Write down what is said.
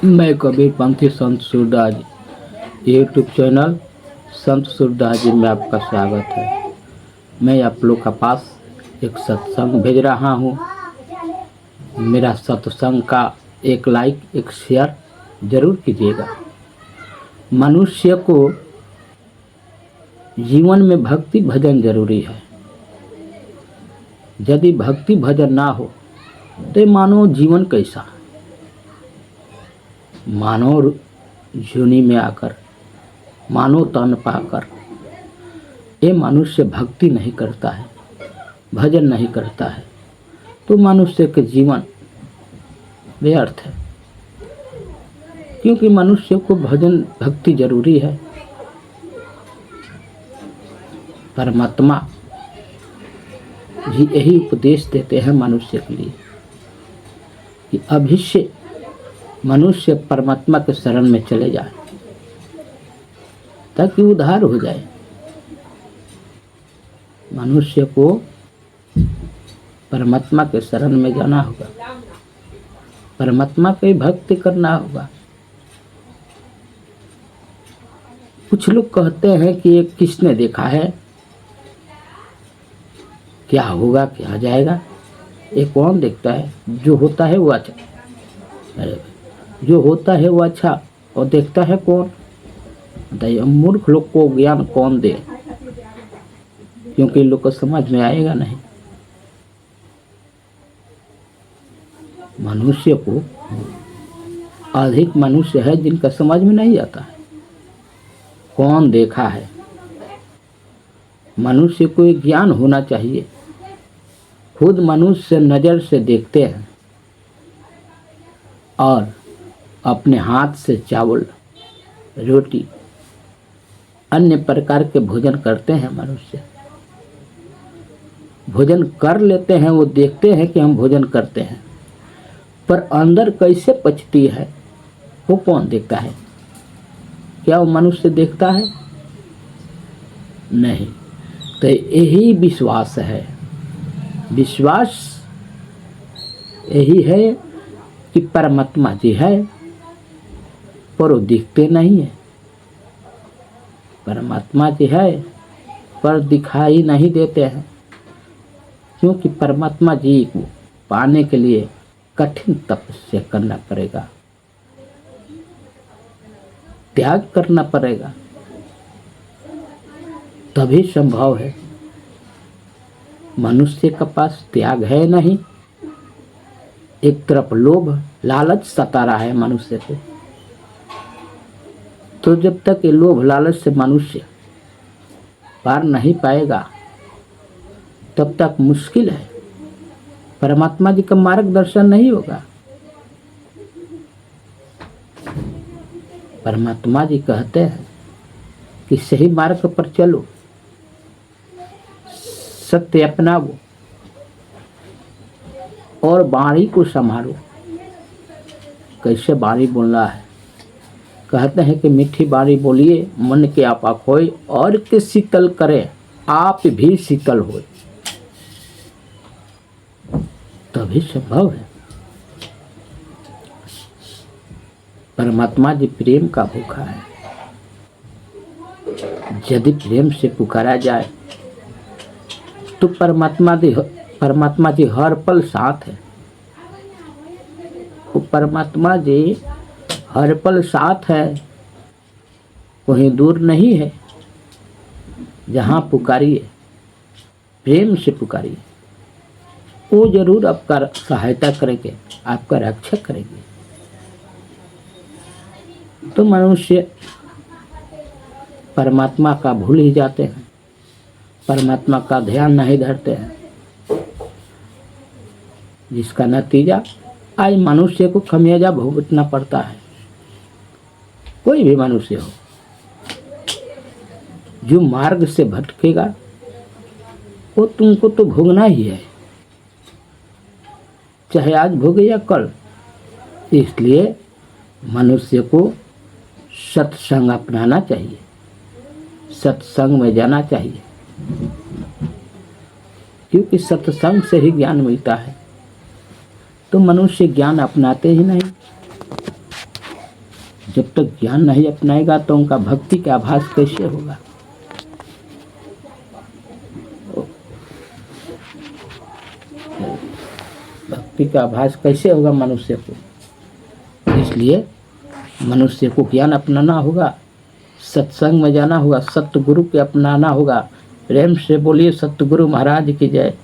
मैं कबीर पंथी संत Surdas YouTube channel संत सूरदास जी में आपका स्वागत है। मैं आप लोग का पास एक सत्संग भेज रहा हूँ। मेरा सत्संग का एक लाइक एक शेयर जरूर कीजिएगा। मनुष्य को जीवन में भक्ति भजन जरूरी है। यदि भक्ति भजन ना हो तो मानो जीवन कैसा। मानव योनि में आकर मानव तन पाकर ये मनुष्य भक्ति नहीं करता है, भजन नहीं करता है तो मनुष्य के जीवन व्यर्थ है। क्योंकि मनुष्य को भजन भक्ति जरूरी है। परमात्मा जी यही उपदेश देते हैं मनुष्य के लिए कि अभी से मनुष्य परमात्मा के शरण में चले जाए ताकि उद्धार हो जाए। मनुष्य को परमात्मा के शरण में जाना होगा, परमात्मा की भक्ति करना होगा। कुछ लोग कहते हैं कि ये किसने देखा है, क्या होगा क्या जाएगा। ये कौन देखता है? जो होता है वो अच्छा, अरे जो होता है वो अच्छा और देखता है कौन? बताइए, मूर्ख लोग को ज्ञान कौन दे? क्योंकि लोग को समझ में आएगा नहीं। मनुष्य को अधिक मनुष्य है जिनका समझ में नहीं आता है कौन देखा है। मनुष्य को एक ज्ञान होना चाहिए। खुद मनुष्य नज़र से देखते हैं और अपने हाथ से चावल रोटी अन्य प्रकार के भोजन करते हैं। मनुष्य भोजन कर लेते हैं, वो देखते हैं कि हम भोजन करते हैं, पर अंदर कैसे पचती है वो कौन देखता है? क्या वो मनुष्य देखता है? नहीं। तो यही विश्वास है। विश्वास यही है कि परमात्मा जी है पर वो दिखते नहीं है। परमात्मा जी है पर दिखाई नहीं देते हैं। क्योंकि परमात्मा जी को पाने के लिए कठिन तपस्या करना पड़ेगा, त्याग करना पड़ेगा, तभी संभव है। मनुष्य के पास त्याग है नहीं। एक तरफ लोभ लालच सता रहा है मनुष्य को, तो जब तक ये लोभ लालच से मनुष्य पार नहीं पाएगा तब तक मुश्किल है। परमात्मा जी का मार्गदर्शन नहीं होगा। परमात्मा जी कहते हैं कि सही मार्ग पर चलो, सत्य अपनाओ और वाणी को संभालो। कैसे वाणी बोलना है? कहते हैं कि मीठी वाणी बोलिए, मन के आपा खोए और के शीतल करे, आप भी शीतल होए, तभी संभव है। परमात्मा जी प्रेम का भूखा है। यदि प्रेम से पुकारा जाए तो परमात्मा जी हर पल साथ है। वो परमात्मा जी हर पल साथ है, कहीं दूर नहीं है। जहाँ पुकारिए, प्रेम से पुकारिए, वो जरूर आपका सहायता करेंगे, आपका रक्षा करेंगे। तो मनुष्य परमात्मा का भूल ही जाते हैं, परमात्मा का ध्यान नहीं धरते हैं, जिसका नतीजा आज मनुष्य को खमियाजा भुगतना पड़ता है। कोई भी मनुष्य हो जो मार्ग से भटकेगा वो तुमको तो भोगना ही है, चाहे आज भोगे या कल। इसलिए मनुष्य को सत्संग अपनाना चाहिए, सत्संग में जाना चाहिए, क्योंकि सत्संग से ही ज्ञान मिलता है। तो मनुष्य ज्ञान अपनाते ही नहीं। जब तक ज्ञान नहीं अपनाएगा तो उनका भक्ति का आभास कैसे होगा। भक्ति का आभास कैसे होगा मनुष्य को। इसलिए मनुष्य को ज्ञान अपनाना होगा, सत्संग में जाना होगा, सत्य गुरु के अपनाना होगा। प्रेम से बोलिए सतगुरु महाराज की जय।